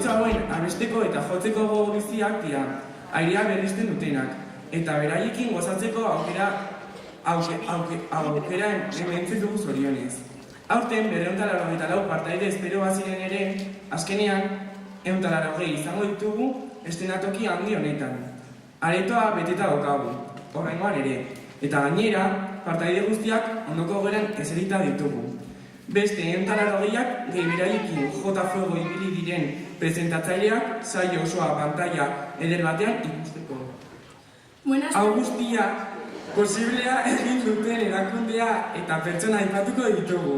Gorputz hauen abesteko eta jotzeko gogo biziak dira, airea berrizten dutenak, eta beraiekin gozatzeko aukera ementzen dugu zorionez. Aurten 284 partaide espero baziren ere, azkenean 180 izango ditugu estenatoki handi honetan. Aretoa beteta daukagu, horrengoan ere, eta gainera, partaide guztiak ondoko geran eserita ditugu. Beste 180ak gehi beraiekin jota fuego ibili diren presentatzaileak saio osoa pantalla eder batean ikusteko. Hau guztia posiblea egin duten erakundea eta pertsona aipatuko ditugu.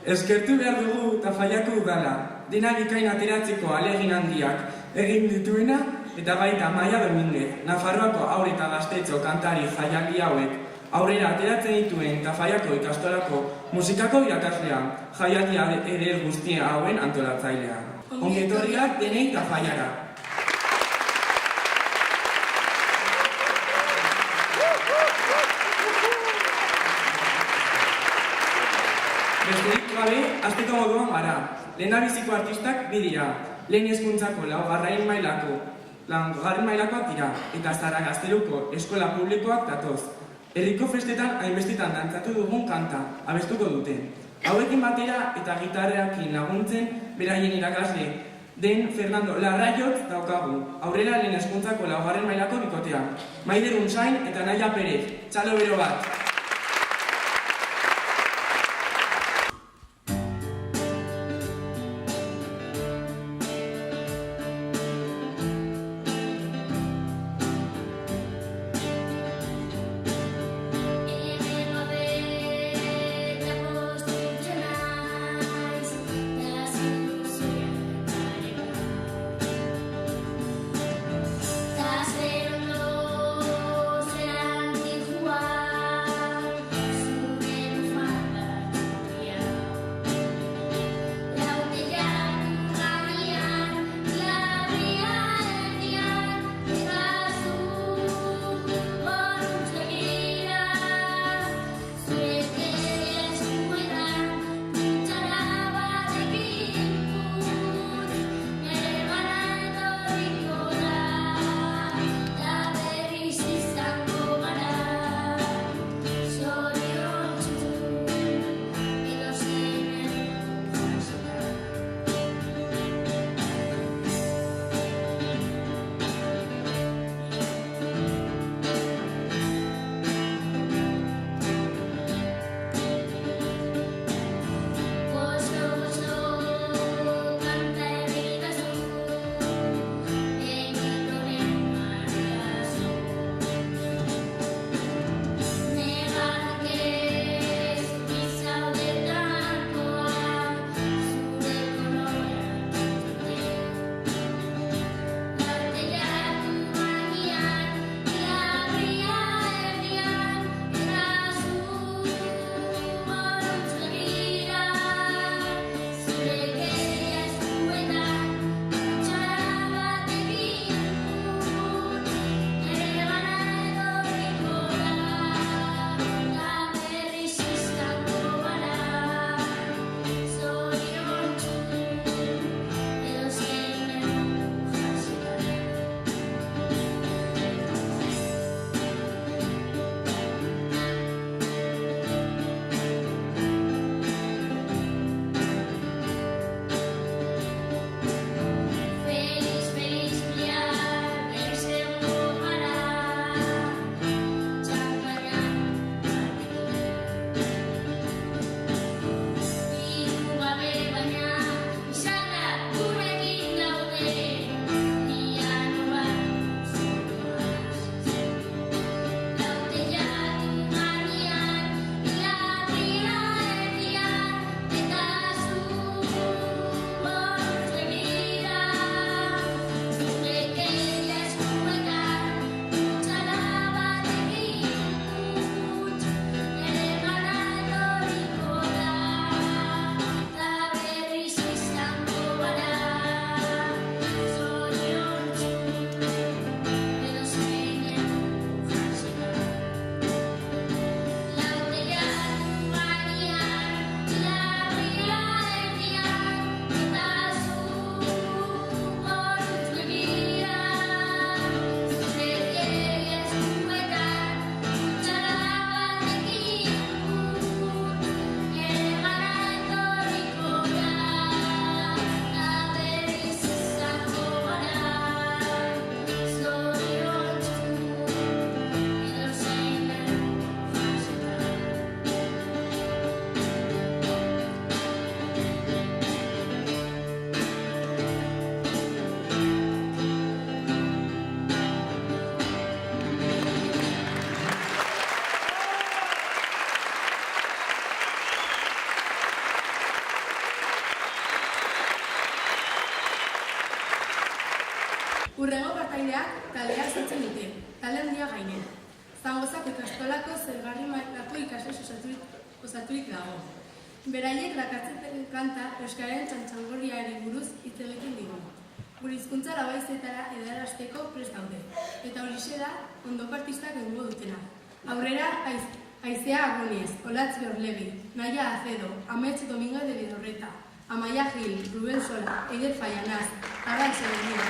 Eskertu behar dugu Tafallako udala, dena bikain ateratzeko ahalegin handiak egin dituena eta baita Maia Dominguez, Nafarroako haur eta gaztetxo kantari jaialdi hauek aurrera ateratzen dituen Tafallako ikastolako musikako irakaslea, jaialdia eder guztien hauen antolatzailea. Ongi etorriak denei Tafallara. Besterik gabe, hasteko moduan gara. Lehendabiziko artistak bi dira. Lehen hezkuntzako laugarren mailakoak dira, eta Zara Gazteluko eskola publikoak datoz. Herriko festetan hainbestetan dantzatu dugun kanta, abestuko dute. Hauekin batera eta gitarreakin laguntzen beraien irakasle den Fernando Larraiotz daukagu, aurrera lehen hezkuntzako laugarren mailako bikotea. Maider Unzain eta Naia Perez, txalo bero bat! taldeak sortzen dute, talde handia gainera. Zangozak ikastolako zergarri mailako ikasle osaturik dago. Beraiek lakatzen kanta euskararen txantxangorriari buruz hitz egiten digu. Gure hizkuntza labaizetara edarazteko prest daude, eta horixe da ondoko artistak egingo dutena. Aurrera, Aizea Agoniz, Olatz Gorlegi, Naia Acedo, Amets Domingo de Bidorreta, Amaia Gil, Rubén Sola, Eider Fallanaz, Arantxa Benida,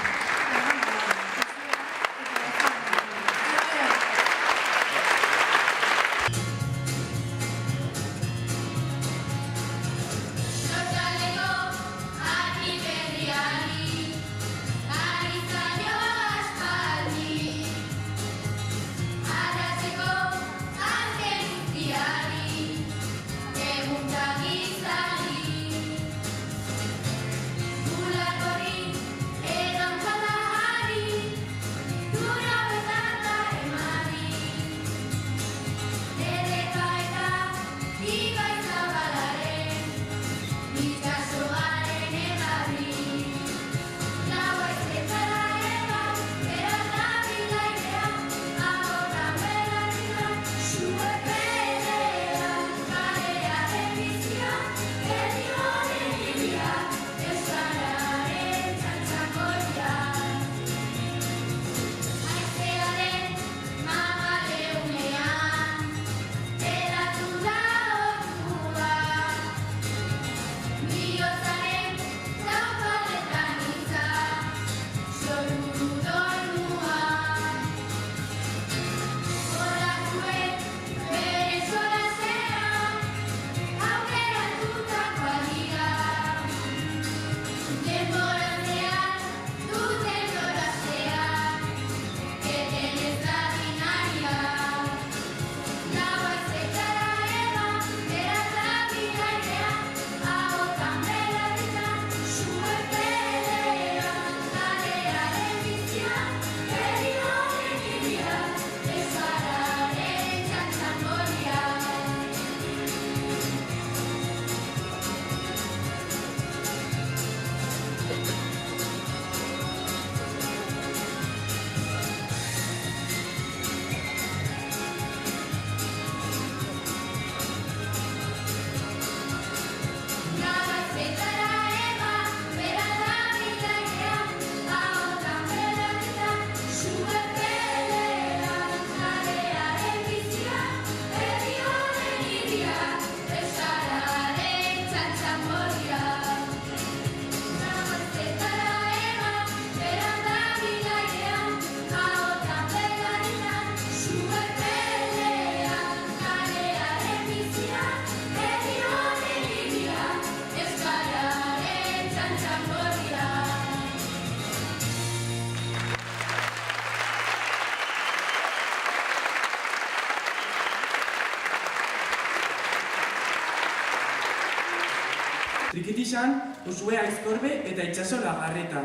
Trikitisan, Usue Aizkorbe eta Itxaso Lagarreta.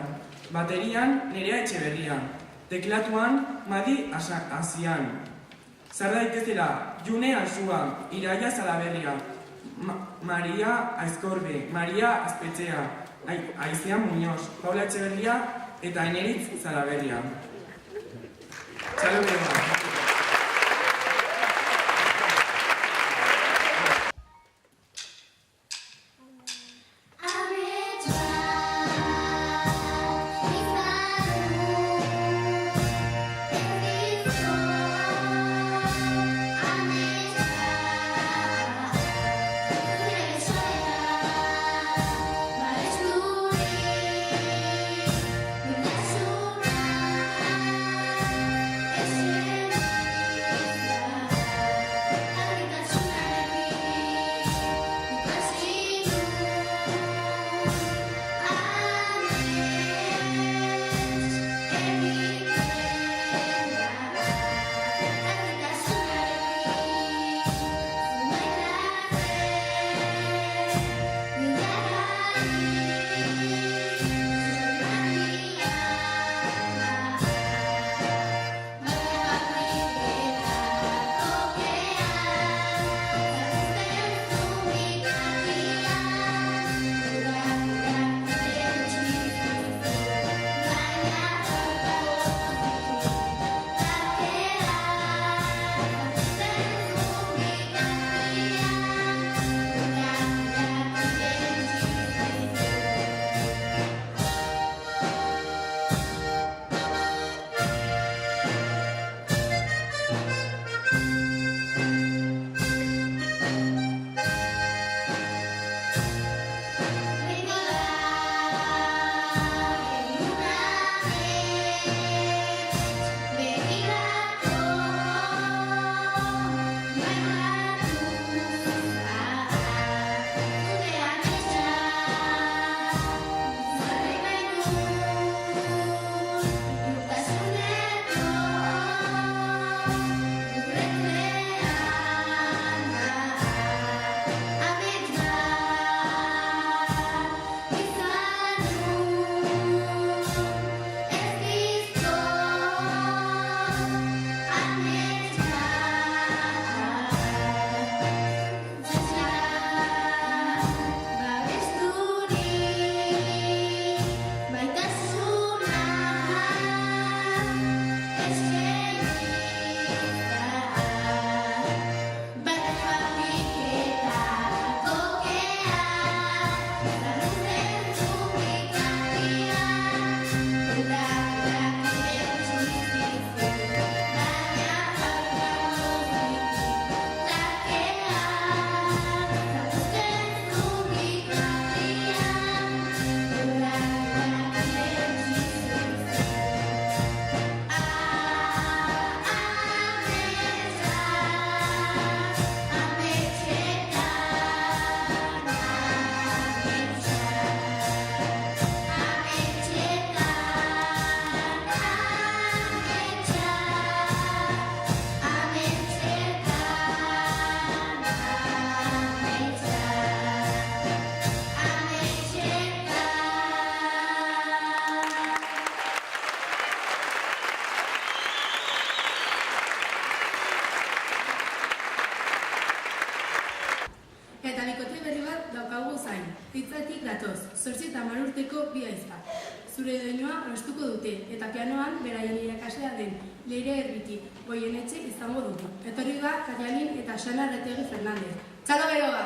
Baterian, Nerea Etxeberria. Teklatuan, Madi Asian. Zar daitezela, June Alsua, Iraia Zalaberria, Maria Aizkorbe, Maria Azpetxea, Aizea Muñoz, Paula Etxeberria eta Eneritz Zalaberria. Txalo daukagu zain. Hitzatik datoz, 8 eta 10 urteko bi ahizpa. Zure doinua abestuko dute, eta pianoan beraien irakaslea den Leire Erriti Goienetxe izango dugu. Etorri da Karialin eta Xana Retegi Fernandez. Txalo beroa!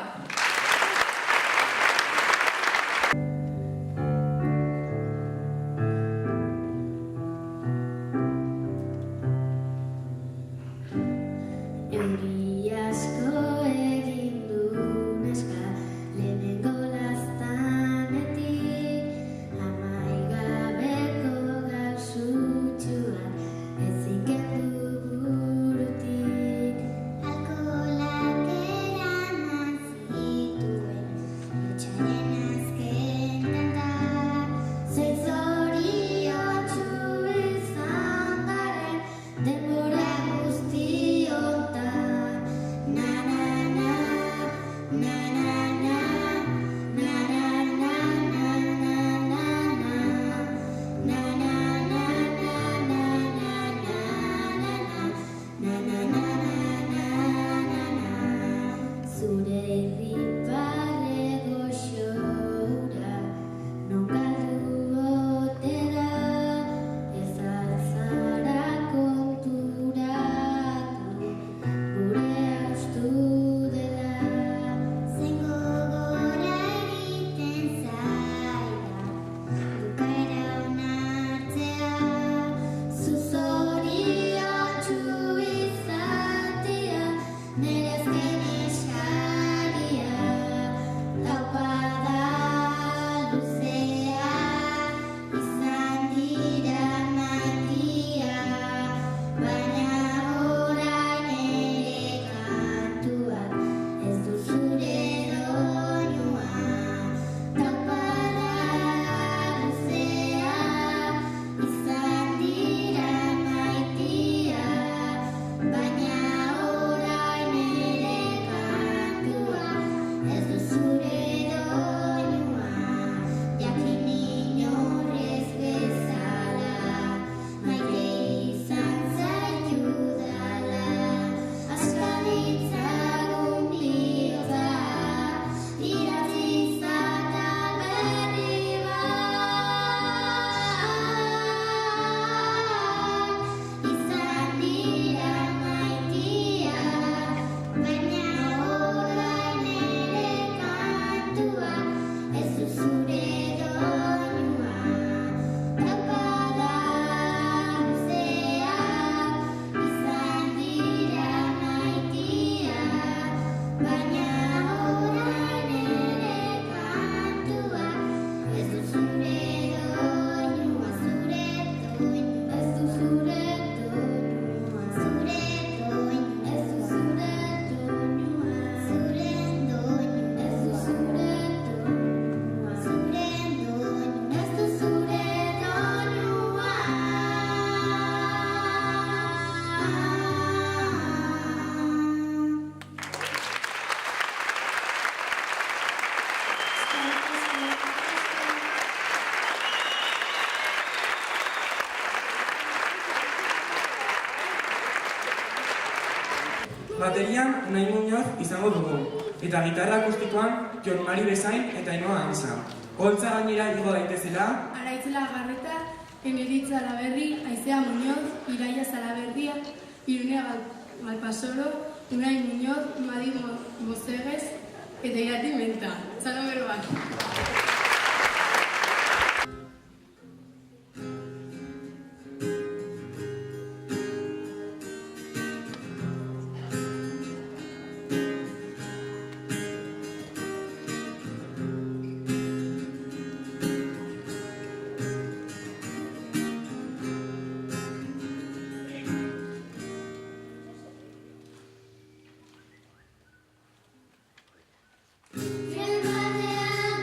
Baterian Unai Muñoz izango dugu, eta gitarra akustikoan Jon Mari Bezain eta Ainhoa Ansa. Holtza gainera igo daitezela, Araitzela Garreta, Eneritza Alaberri, Aizea Muñoz, Iraia Zalaberria, Irunea Galpasoro, Unai Muñoz, Madi Mozeguez eta Irati Menta. Txalo beroak! Tren batean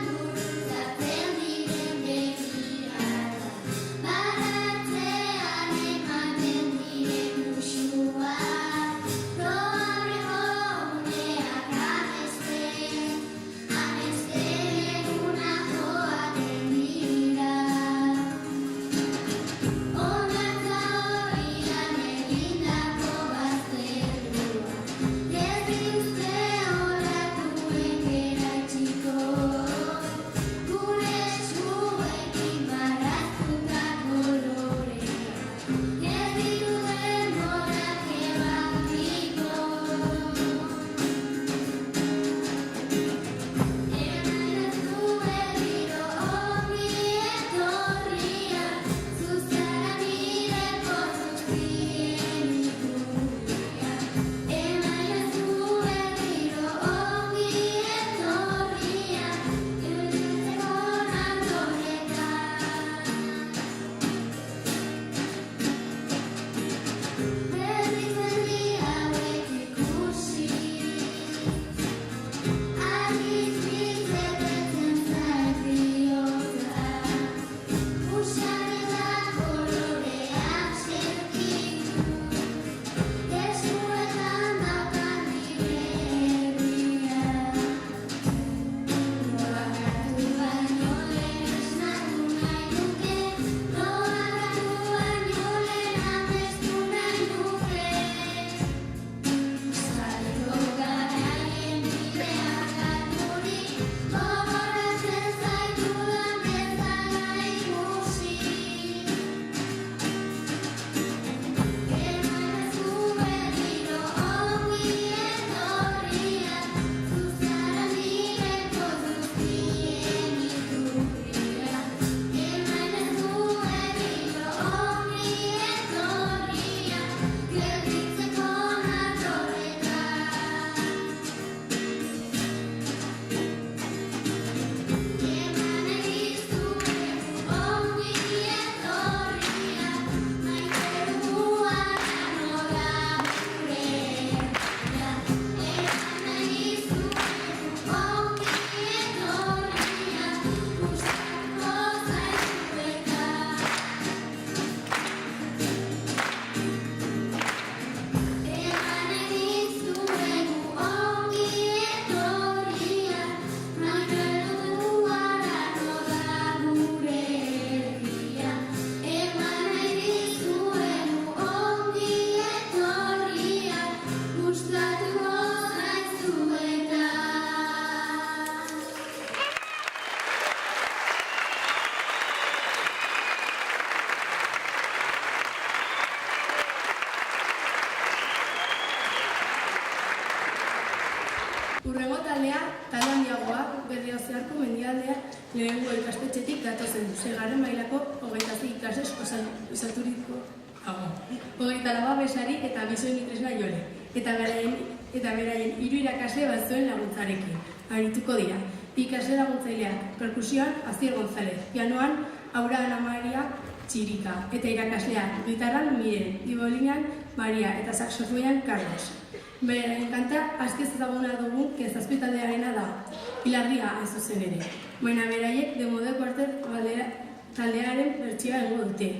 taldea lehenengo ikastetxetik datozen, 6. mailako 26 ikasles osaturiko dago. 24 besari eta bisoin tresna jole, eta beraien 3 irakasle batzuen laguntzarekin. Arituko dira, ikasle laguntzaileak, perkusioan Azier González, pianoan Aura Ana Maria Txirika, eta irakasleak, gitarran Miren, ibolinan Maria eta saxofoian Carlos. Beraien kanta aski ezaguna dugu Kezazpi taldearena da, Hilarria hain zuzen ere. Baina beraiek de Mode Quartet taldearen bertsioa egingo dute.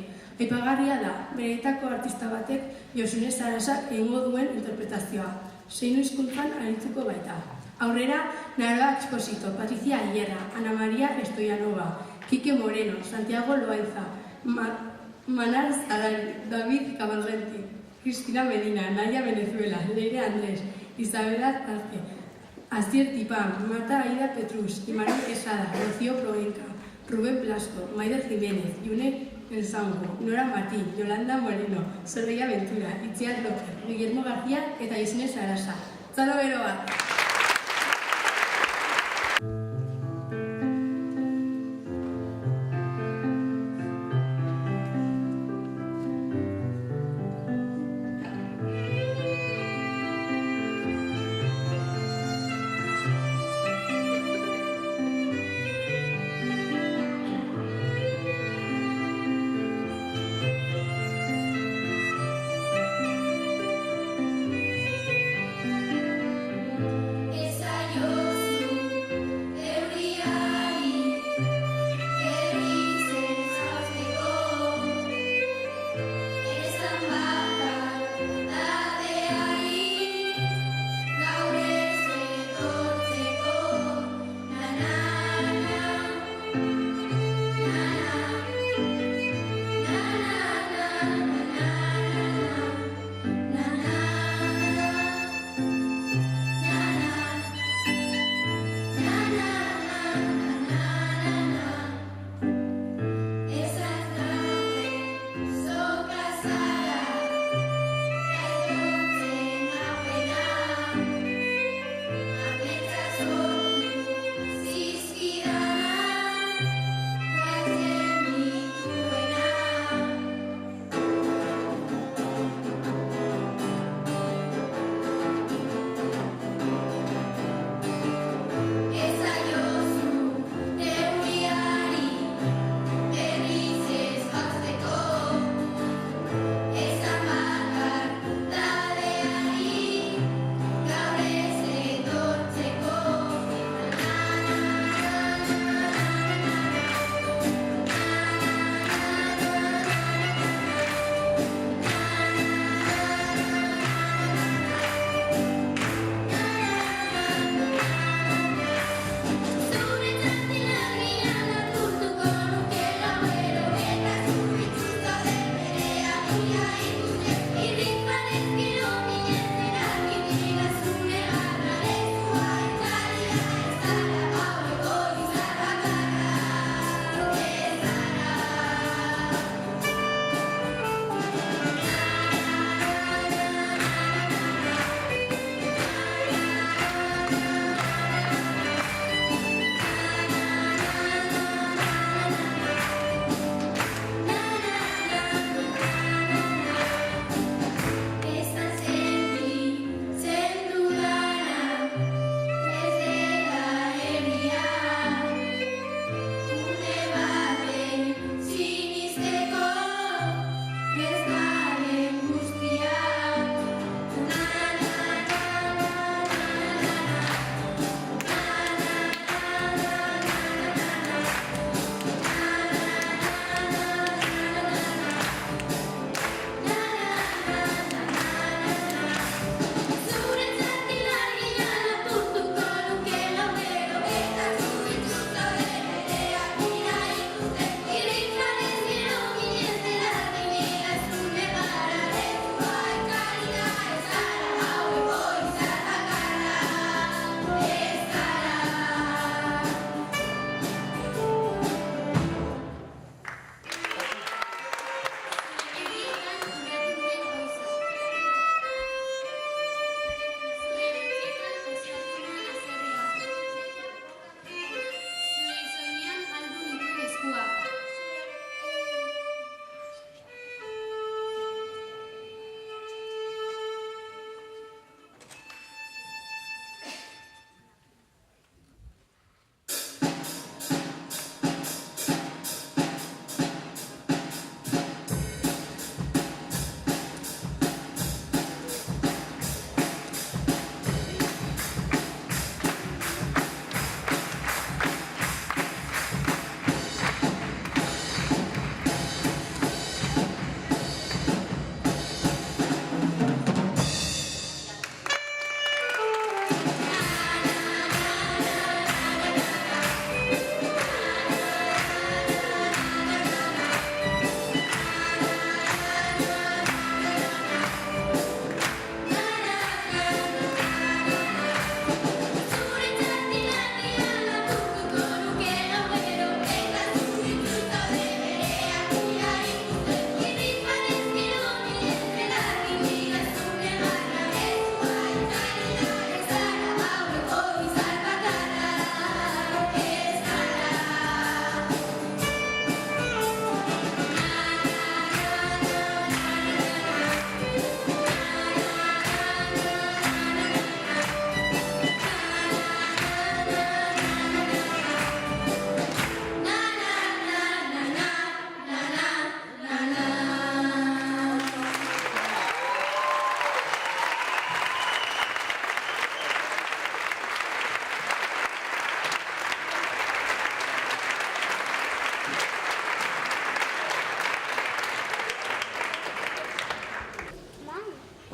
Aipagarria da, bereetako artista batek Josune Sarasak egingo duen interpretazioa. 6 hizkuntzan arituko baita. Aurrera, Naroa Exposito, Patricia Ayerra, Ana Maria Estoyanova, Kike Moreno, Santiago Loaiza, Manar Zarari, David Cabalgenti, Cristina Medina, Naya Venezuela, Leire Andrés, Isabela Arce, Asier Tipam, Marta Aida Petrus, Imanol Quesada, Rocío Proenca, Rubén Blasco, Maider Jiménez, Yune Elsango, Nora Martín, Yolanda Moreno, Soraya Ventura, Itziar López, Guillermo García eta Isne Sarasa. Zalo beroa!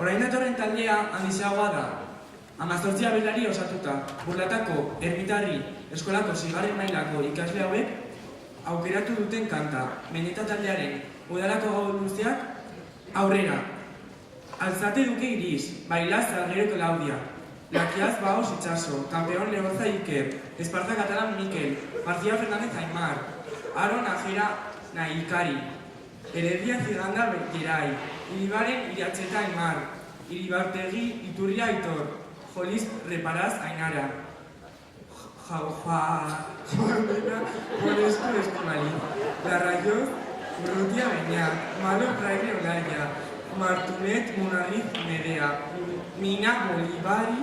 Orain datorren taldea handizagoa da. 18 abelari osatuta, Burlatako Ermitarri eskolako 6. mailako ikasle hauek aukeratu duten kanta, Meneta taldearen udalako gau luzeak aurrera. Alzate duke Iris, Bailaz Salguero Claudia, Laquiaz Baos Itxaso, Campeón Leoza Iker, Esparza Catalán Mikel, García Fernández Aymar, Aron Ajera Naikari, Heredia Ziganda Gerai, Iribaren Iriatxeta Aymar, Iribartegi Iturria Aitor, Jolis Reparaz Ainara, Juanena Molesto Estimali, Larrayoz Urrutia Beñat, Malo Fraile Olaya, Martunet Munariz Medea, Mina Bolibari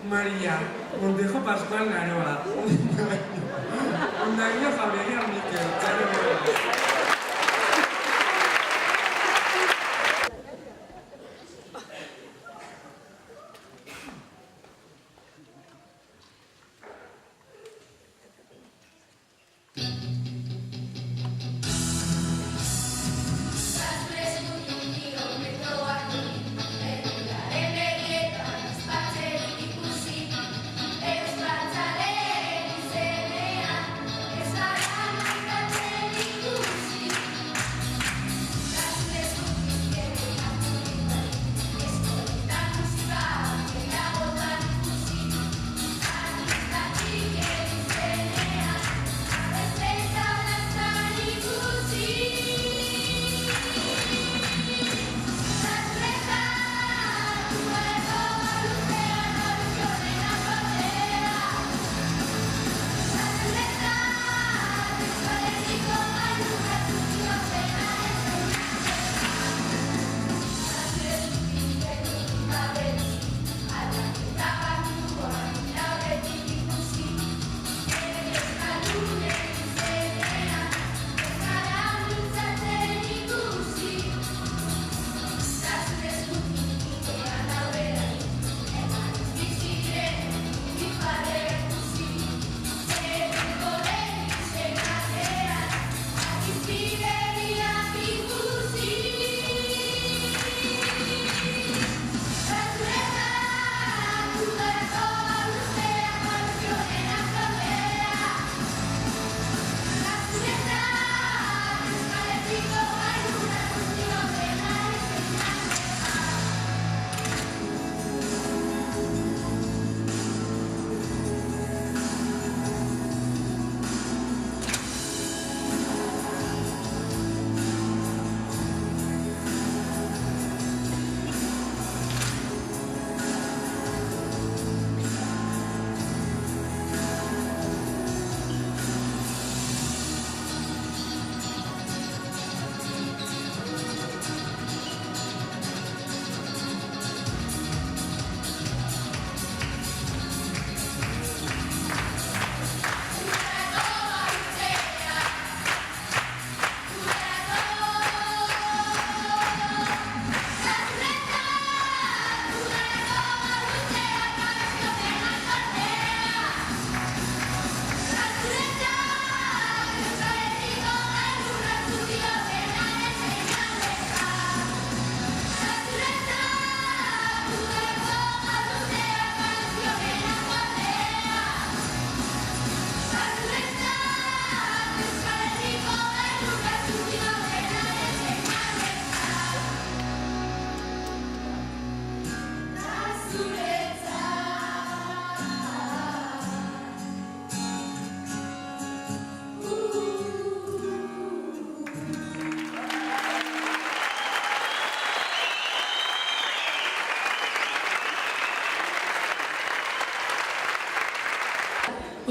María, Montejo Pascual Naroa, Ondaño Jauregia Miquel, Charo Moro.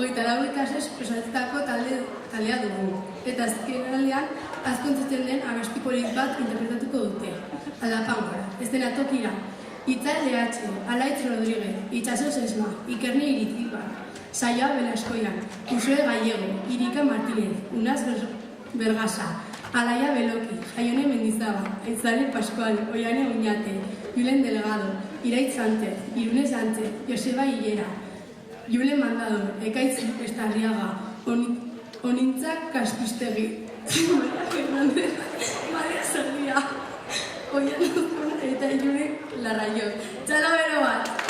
Hogeita lau ikasle osatutako taldea dugu, eta azkenaldian asko entzuten den abesti polit bat interpretatuko dute. Aldapangora, eszenatokira, Itzal Lehatxe, Alaitz Rodríguez, Itxaso Sesma, Ikerni Iritziba, Saioa Belaskoian, Usue Gallego, Irika Martínez, Unaz Bergasa, Alaia Beloki, Jaione Mendizaba, Aitzale Pascual, Oiane Oñate, Julen Delgado, Iraitz Sánchez, Irune Sánchez, Joseba Higuera, Julen Mandado, Ekaitz Estarriaga, Onintzak Kaspistegi, Maria Fernández, Maria Serria, Oian Ozuna eta Irunek Larraiok. Txalo bero bat!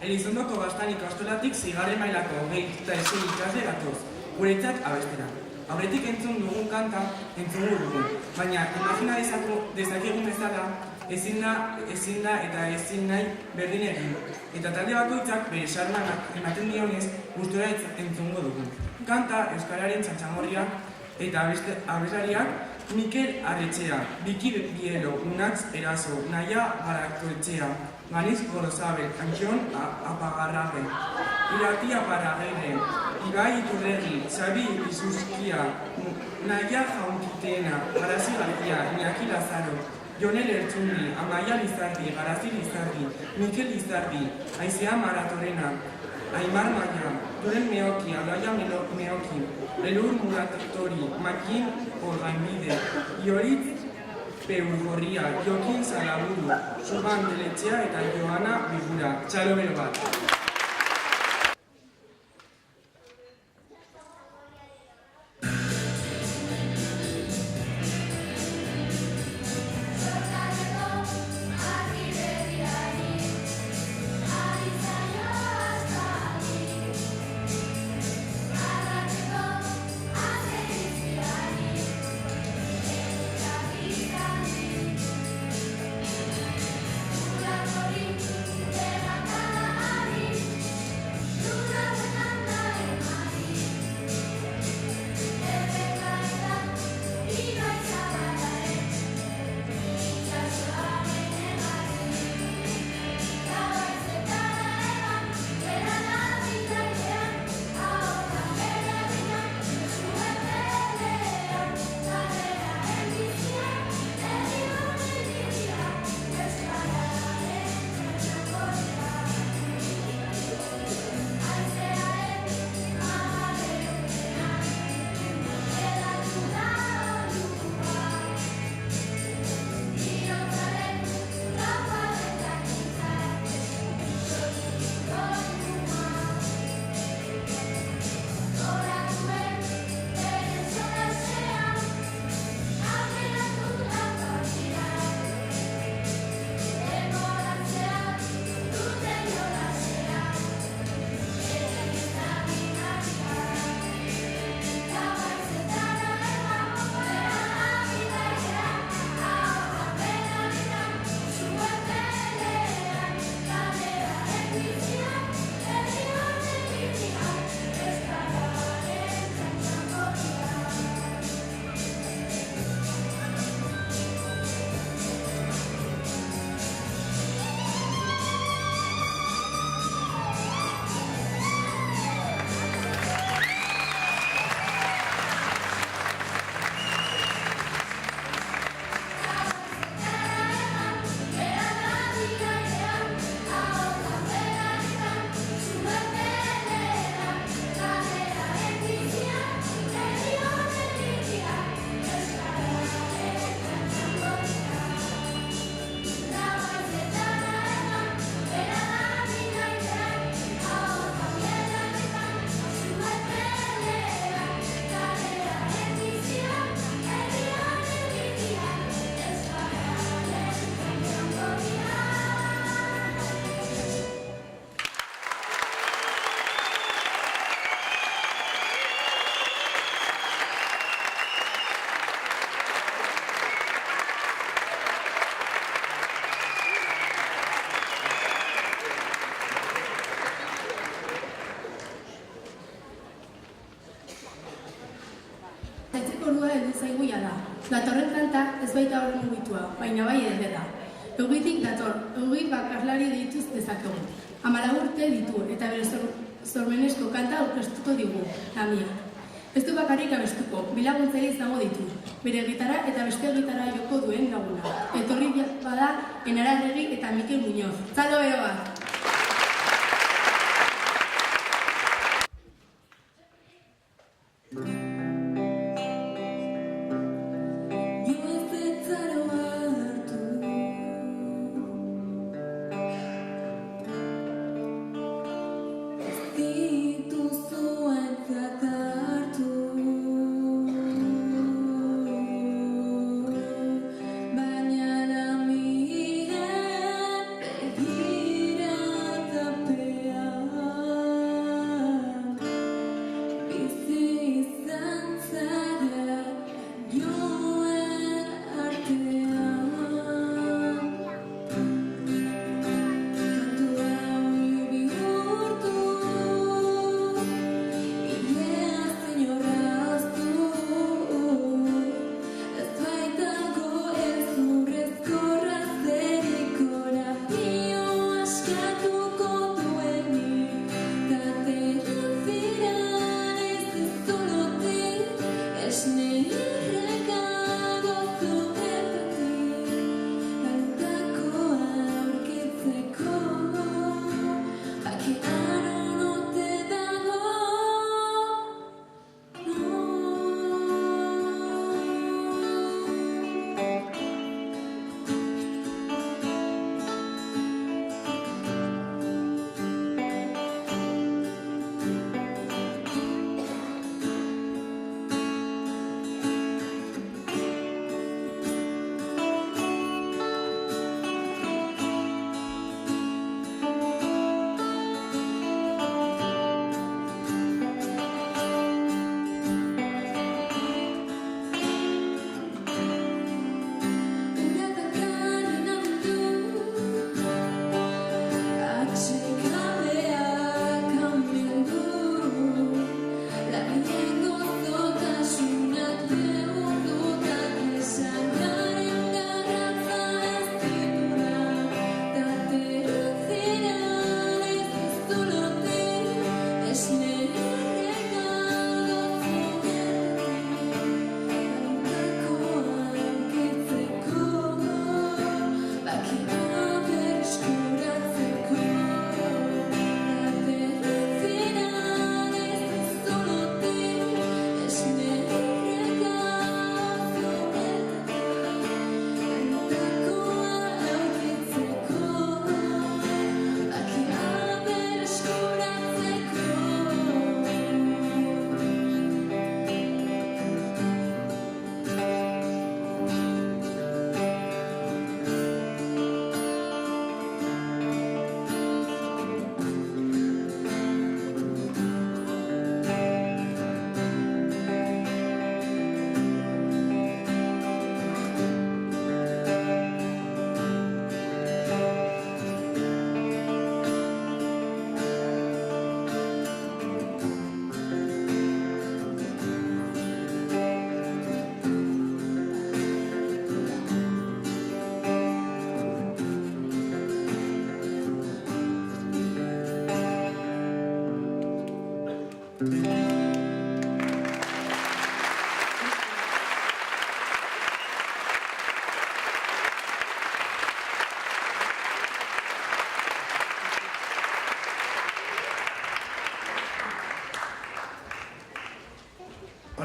Elizondoko Gaztan ikastolatik 6. mailako 26 ikasle gatoz, guretzat abestera. Aurretik entzun dugun kanta entzun dugu, baina imagina dezakegun bezala ezin da eta ezin nahi berdin egin. Eta talde bakoitzak bere xarman ematen dionez gustura entzungo dugu. Kanta Euskararen Txantxangorria eta abeslariak Mikel Arretxea, Biki Bielo, Unatz Eraso, Naia Barakoetxea, Ganiz Gorozabel, Anjon Apagarrabe, Irati Aparagere, Ibai Iturregi, Xabi Izuzkia, Naia Jaunkitena, Garazi García, Iñaki Lazaro, Jonel Ertzundi, Amaia Lizardi, Garazi Lizardi, Mikel Lizardi, Aizea Maratorena, Aimar Maia, Duren Meoki, Alaia Meoki, Elur Muratori, Makin Orgainbide, Ioritz Peurgorria, Jokin Salaburu, Suban Deletxea eta Joana Bigura. Txalo bero bat. Thank you. berezia da. Datorren kanta ez baita horren mugitua, baina bai ederra. Eugitik dator, eugi bakarlari deituz dezakegu. 14 urte ditu eta bere sormenezko kanta aurkeztuko digu, Lamia. Ez du bakarrik abestuko, bilaguntzaile izango ditu, bere gitara eta beste gitara joko duen laguna. Etorri bada Enara Arregi eta Mikel Muñoz. Txalo bero bat!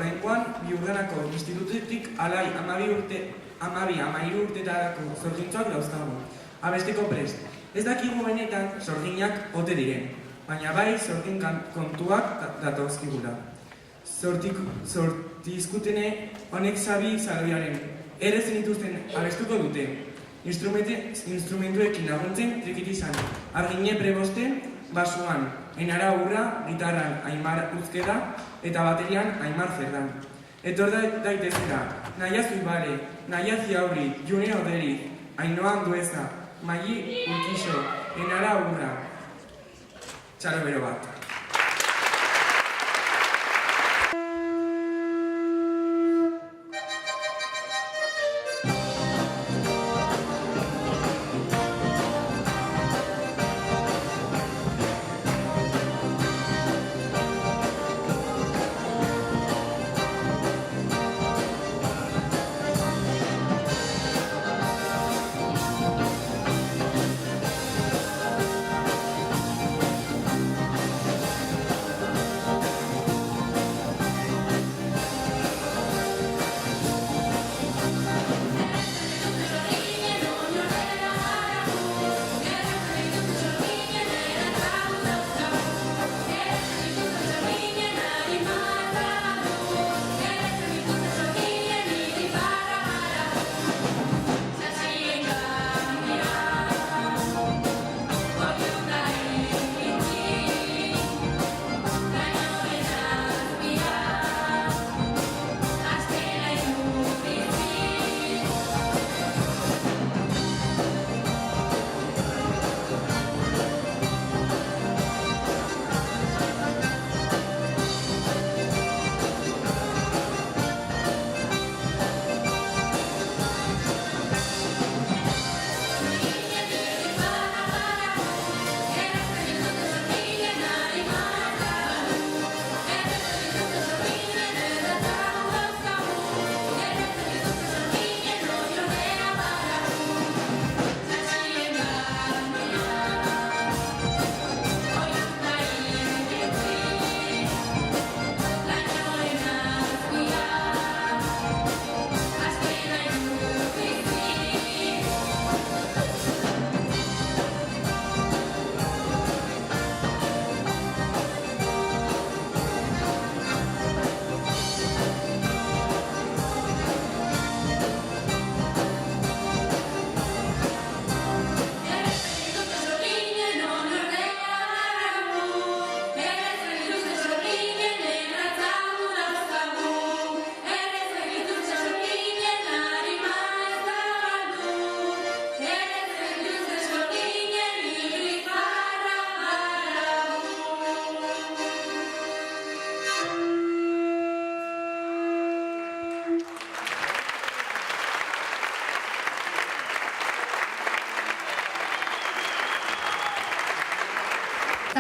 Oraingoan, Biurdenako institututik alai 12 urtetarako zorgintzoak dauzkagu. Abesteko prest. Ez dakigu benetan zorginak ote diren, baina bai zorgin kontuak datozkigula. Zortizkutene honek sabi saloiaren ere zenituzten abestuko dute. Instrumentuekin laguntzen trikitizan. Argine preboste, basuan, Enara Urra, gitarran Aimar Uzkeda eta baterian Aimar Zerdan. Etor daitezera, Naia Zuibale, Naia Ziaurri, June Oderi, Ainoa Andueza, Maili Urkixo, Enara Urra. Txalo bero bat.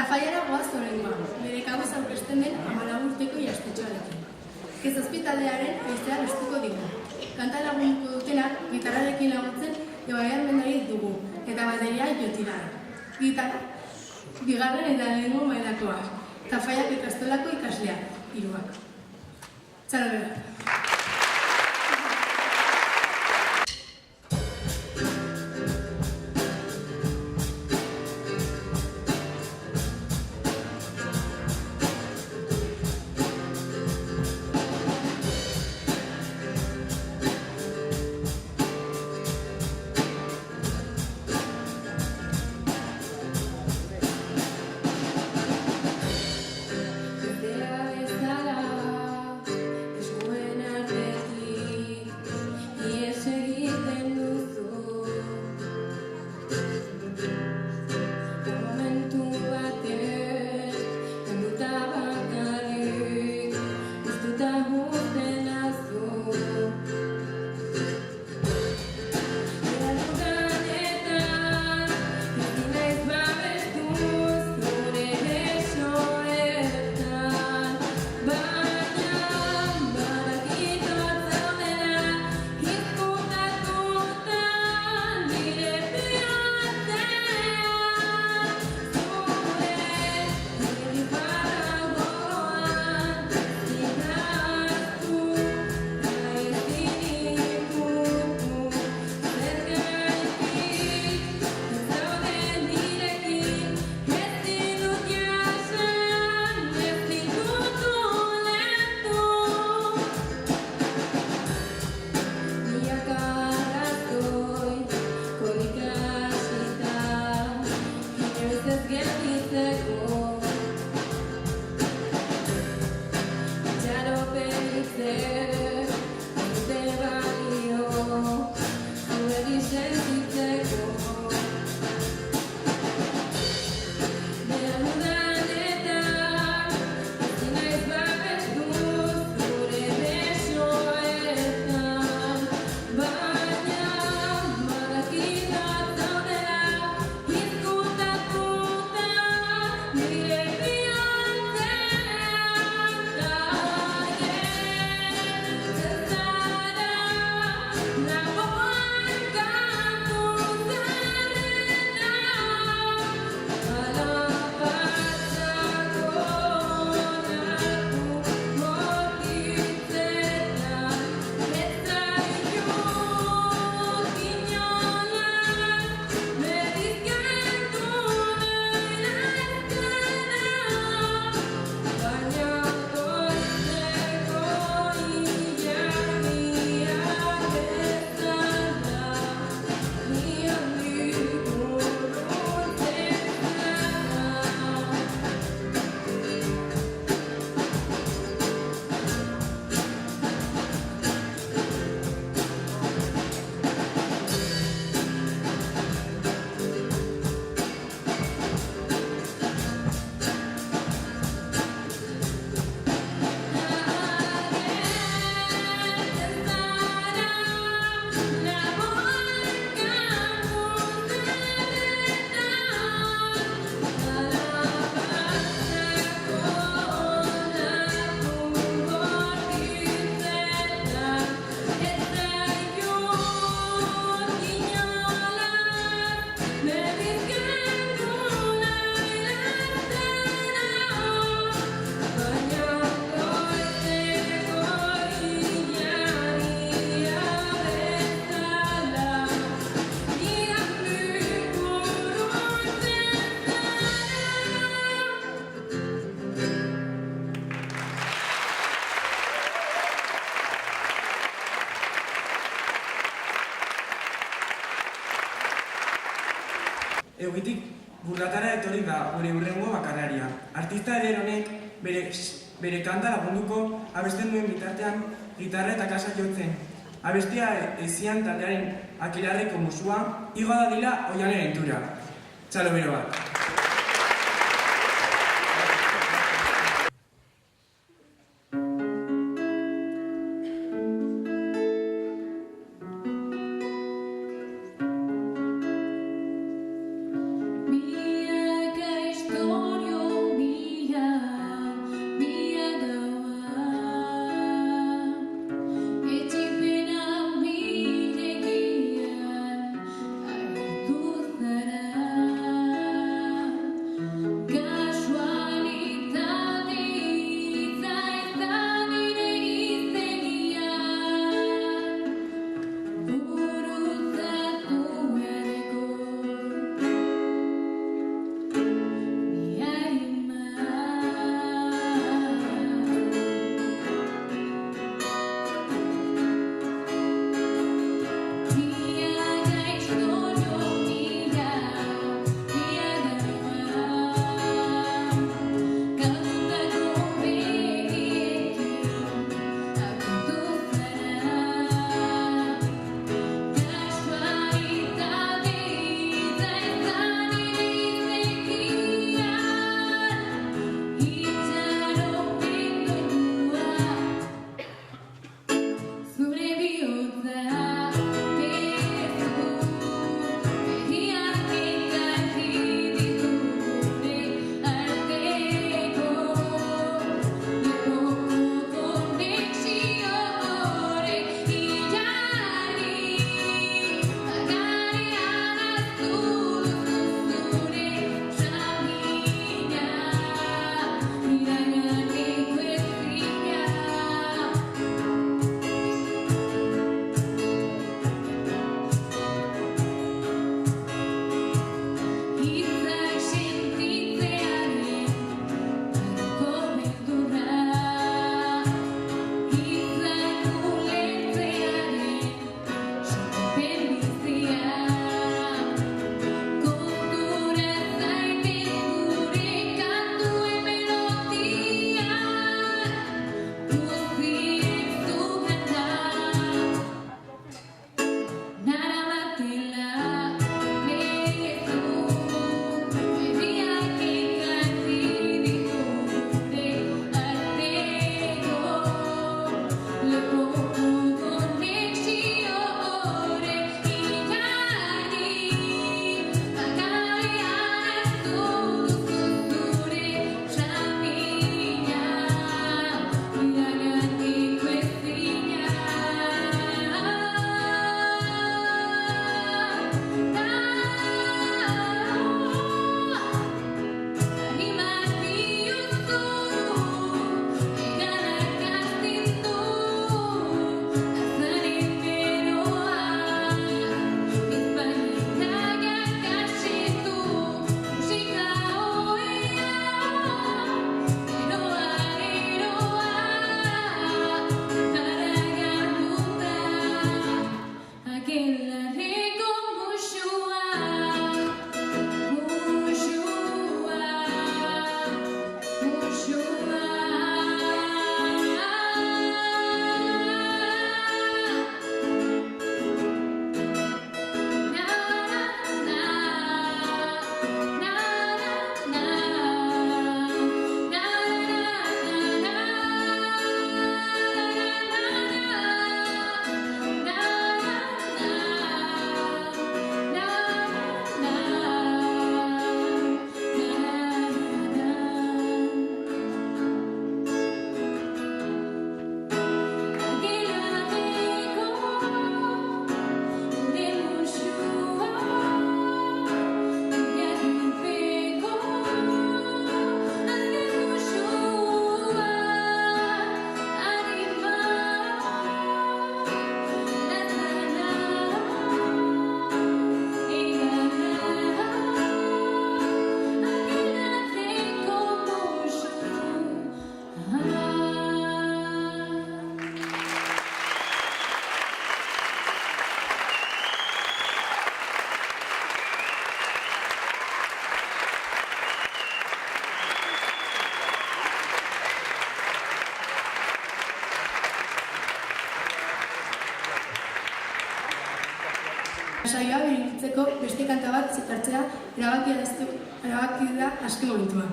Tafaiara goaz oraingoan, bere kabuz aurkezten den 14 urteko ikastetxoarekin. Kezazpitaldearen aizea bestuko digu. Kanta lagunduko dutenak gitarrarekin laguntzen Ebaian Mendari dugu, eta bateria Jotira. Bigarren eta lehenengo mailakoa, Tafaiak ikastolako ikasleak, 3. Txalo bera. Eugitik burlatara etorri da gure hurrengo bakarlaria. Artista eder honek bere kanta lagunduko abesten duen bitartean gitarra eta kasa jotzen. Abestia ezian taldearen Akilarreko musua, igo da dila oianen entura. Txalo bero bat. Milaka istorio Saioa biribiltzeko beste kanta bat zitartzea erabaki da azken momentuan.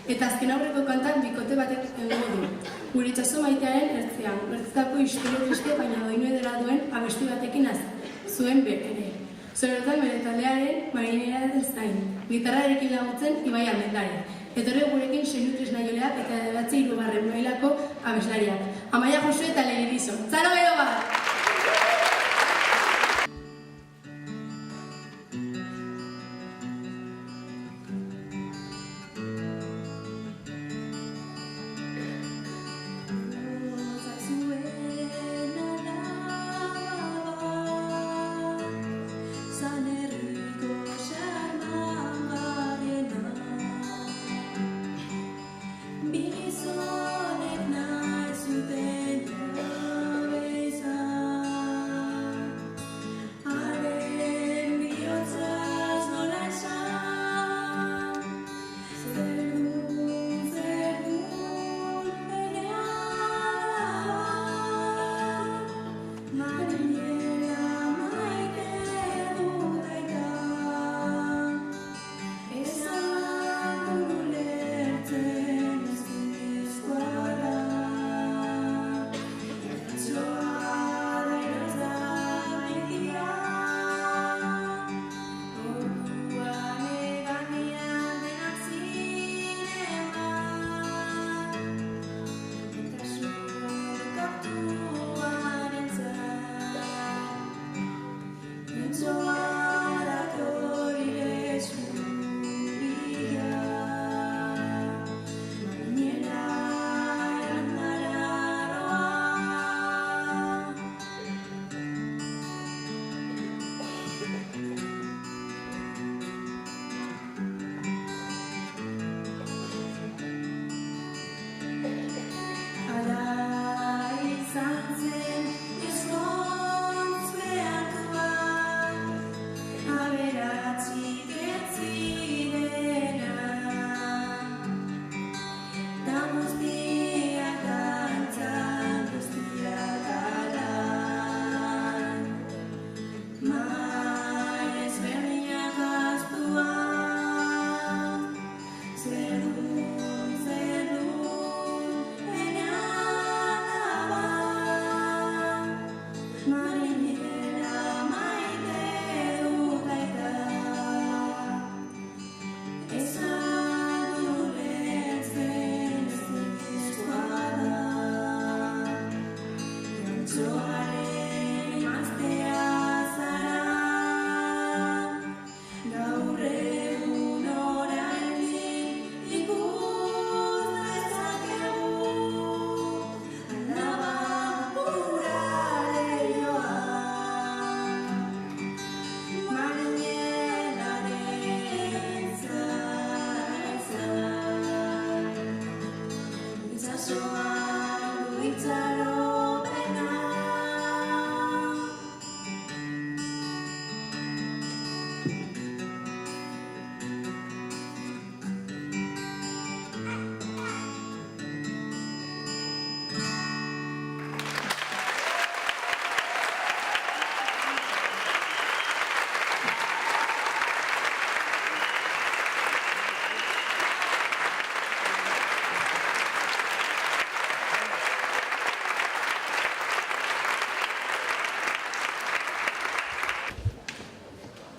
Eta azken aurreko kantak bikote batek egingo du. Gure itsaso maitearen ertzean, bertzetako istorio triste baina doinu edera duen abesti batekin zuen ere. Zorotan bere taldearen marineraren zain, gitarrarekin laguntzen Ibai Almendari. Etorri gurekin soinu tresna joleak eta 9. mailako abeslariak. Amaia Josu eta Lehen Irizo. Txalo gero bat!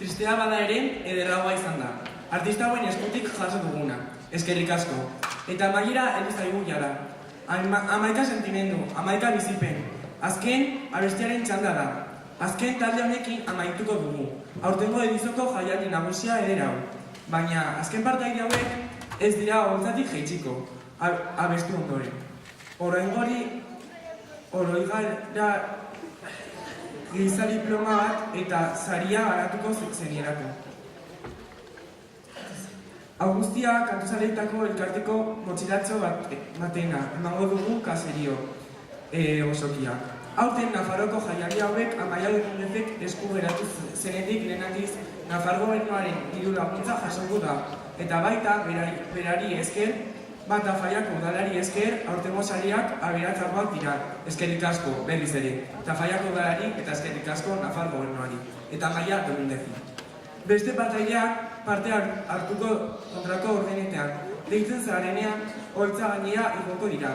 Tristea bada ere, ederragoa izan da. Artista hauen eskutik jaso duguna. Eskerrik asko. Eta amaiera heldu zaigu jara. Hamaika sentimendu, hamaika bizipen. Azken abestiaren txanda da. Azken talde honekin amaituko dugu. Aurtengo edizoko jaialdi nagusia eder hau. Baina azken partaide hauek ez dira holtzatik jaitsiko. Abestu ondoren. Oroigara giza diploma bat eta saria garatuko zenierako. Augustia kantuzaleitako elkarteko motxilatxo batena emango dugu kaserio osokia. Aurten Nafarroko jaialdi hauek Amaia Domínguezek esku geratu zenetik lehenakiz Nafar gobernuaren diru laguntza jasoko da. Eta baita berari esker Bat Tafallako udalari esker, aurtengo sariak aberatsagoak dira, eskerrik asko berriz ere, Tafallako udalari eta eskerrik asko Nafar gobernuari, eta Maia Domindezi. Beste partaideak parte hartuko kontrako ordenetean, deitzen zarenean, holtza gainera igoko dira.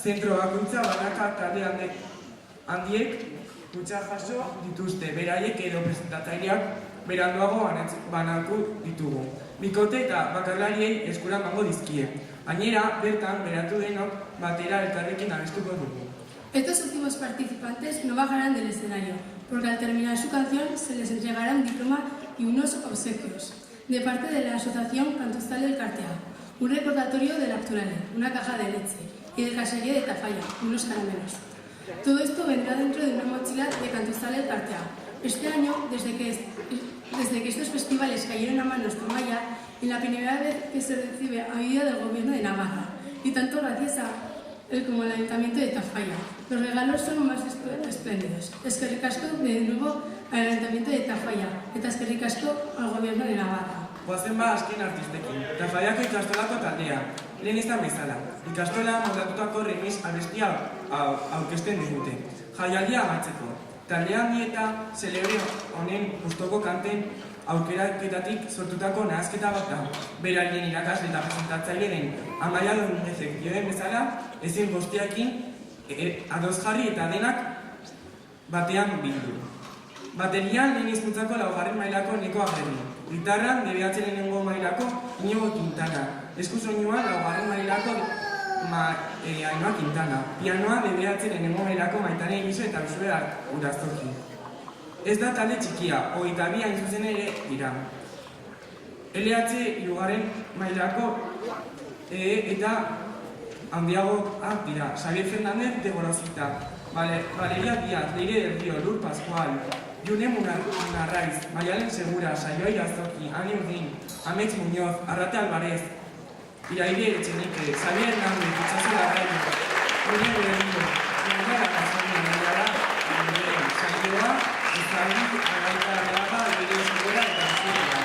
Zentro bakoitza banaka talde handiek kutxa jaso dituzte, beraiek edo presentatzaileak beranduago banatu ditugu. Bikote eta bakarlariei eskura emango dizkie. Gainera, bertan, beratu denok batera elkarrekin abestuko dugu. Estos últimos participantes no bajarán del escenario, porque al terminar su canción se les entregará un diploma y unos obsequios, de parte de la Asociación Cantuzal del Cartea, un recordatorio del Acturale, una caja de leche, y del caserío de Tafalla, unos caramelos. Todo esto vendrá dentro de una mochila de Cantuzal del Cartea. Este año, desde que estos festivales cayeron a manos de Maia, en la primera vez que se recibe ayuda del Gobierno de Navarra, y tanto gracias a él como al Ayuntamiento de Tafalla. Los regalos son más espléndidos. Eskerrik asko de nuevo al Ayuntamiento de Tafalla, eta eskerrik asko al Gobierno de Navarra. Goazen ba azken artistekin, Tafallako ikastolako taldea, lehen izan bezala. Ikastola moldatutako remis abestia aurkezten digute. Jaialdia amatzeko. Taldea handieta celebre honen gustoko kanten aukeraketatik sortutako nahasketa bat da. Berarien irakasle eta presentatzaile den Amaia Domindezek dioen bezala, ezin guztiakin ados jarri eta denak batean bildu. Baterian lehen hizkuntzako 4. mailako Niko Agerri. Gitarran 9. mailako Inigo Quintana. Eskusoinuan 4. mailako Ainhoa Quintana. Pianoa 9. mailako Maitane Iriso eta Usue Uraztoki. Ez da talde txikia, 22 hain zuzen ere dira. LH 3. mailako eta handiagoak dira. Xavier Fernández de Gorosita, Valeria Díaz, Leire del Río, Lur Pascual, June Munarraiz, Maialen Segura, Saioa Iraztoki, Ani Urdin, Amets Muñoz, Arrate Alvarez, Iraire Etxenike, Xavier Hernández, Itxaso Larraño, June Berrio, June Lakasoni, Maiara, Saioa, Izabri, Agaita Arreaga, Leire Segura eta Zirela.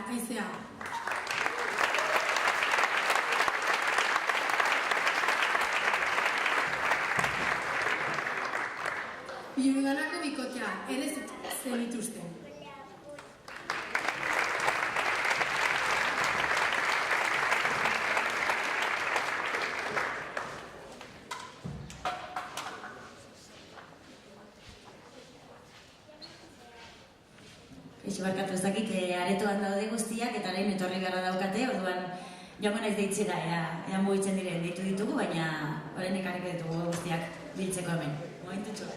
haizea. Biurdanako bikotea ere zenituzten. Eixo barkatu ez dakit, aretoan daude guztiak eta orain etorri beharra daukate, orduan joango naiz deitzera, ea mugitzen diren deitu ditugu, baina orain ekarriko ditugu guztiak biltzeko hemen. Momentutxo.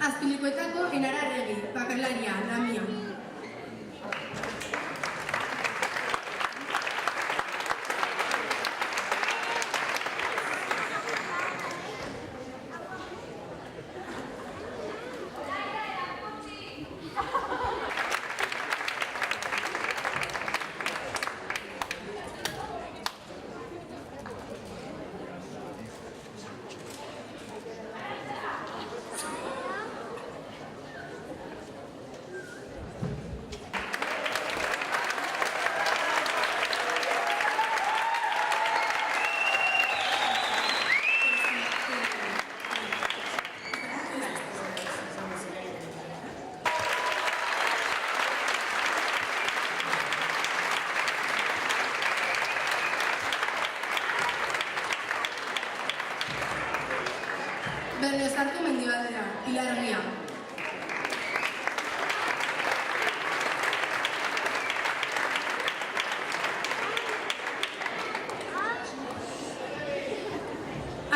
Azpilikuetako Enara Arregi, bakarlaria, Lamia. Berriozarko Mendibaldera, Ilargia.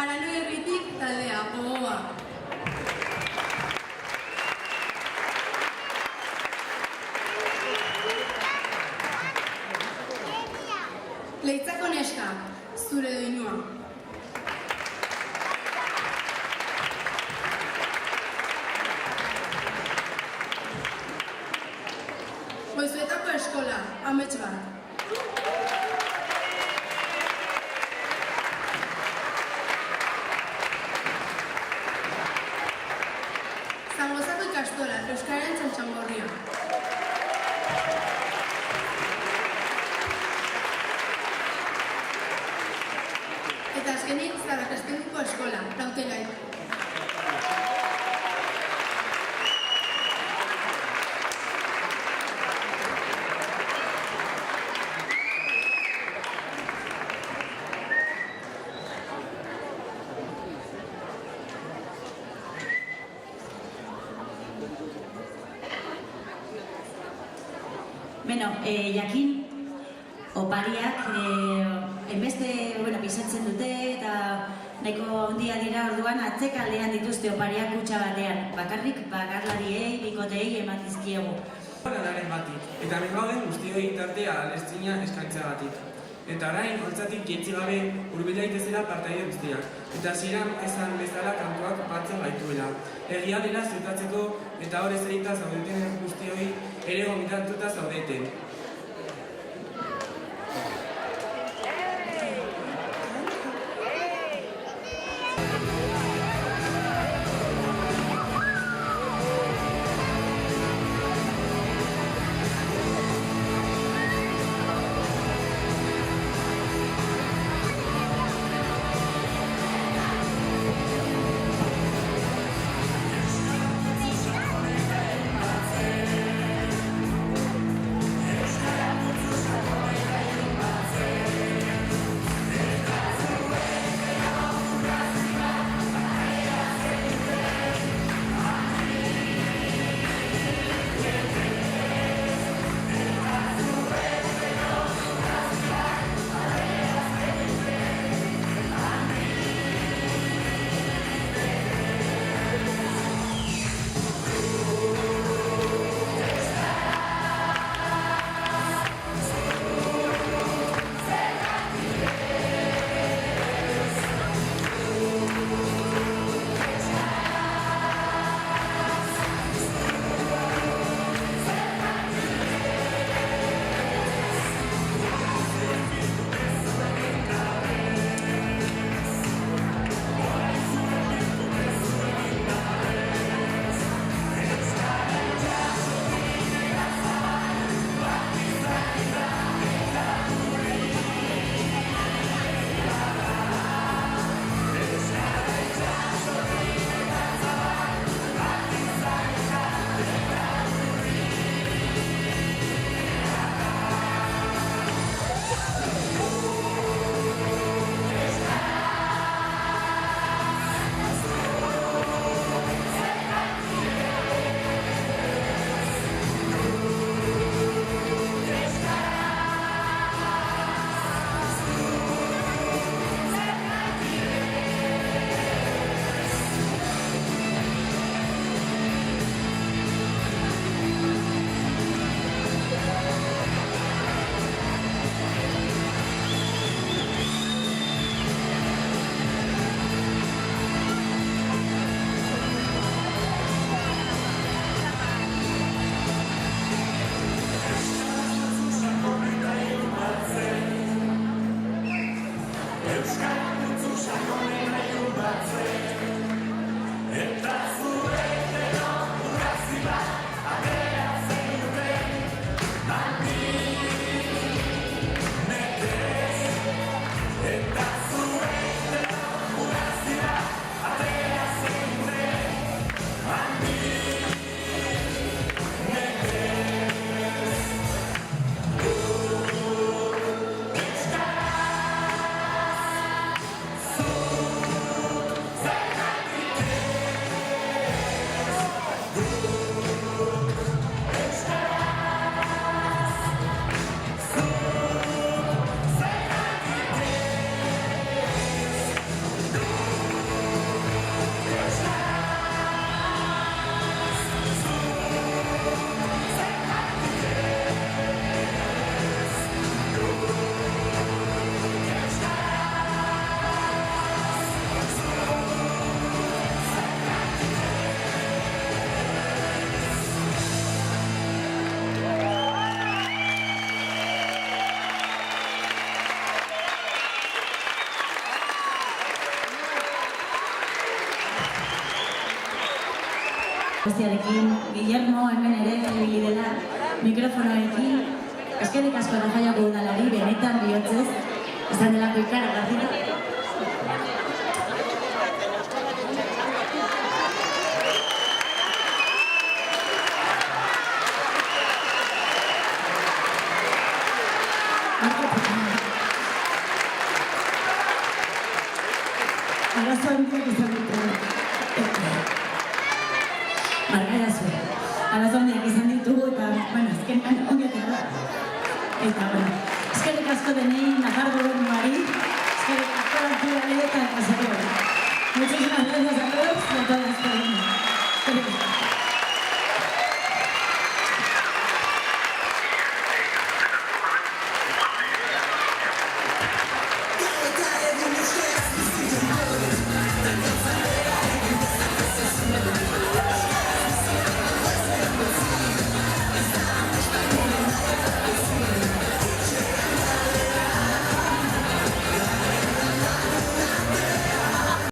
Arano Herritik taldea, Gogoa. Leitzako neska, zure doinua. Goizuetako eskola, amets bat. Zangozako ikastola, Euskararen Txantxangorria. Eta azkenik, Zarakastenguko eskola, Lautelai. Beno, jakin, opariak enbeste pisatzen dute eta nahiko handia dira orduan atzekaldean dituzte opariak kutxa batean. Bakarrik bakarlariei, bikoteei eman dizkiegu. Lanaren batik, eta hemen gauden guztioi tartea alestina eskaintzeagatik. Eta orain, holtzatik jaitsi gabe hurbil daitezela partaide guztiak. Eta hasieran esan bezala kantuak batzen gaituela. Egia dela ziurtatzeko eta hor ezerita zaudeten guztioi ere gonbidatuta zaudete. abestiarekin, Guillermo hemen ere ibili dela mikrofonoekin, eskerrik asko Rafaiako udalari, benetan bihotzez, izan delako ikaragarria. Arazo handiak izan ditugu. Margaiazu. Arazo handiak izan ditugu eta, bueno, azkenean ongetan da. Eta, bueno, eskerrik asko denei,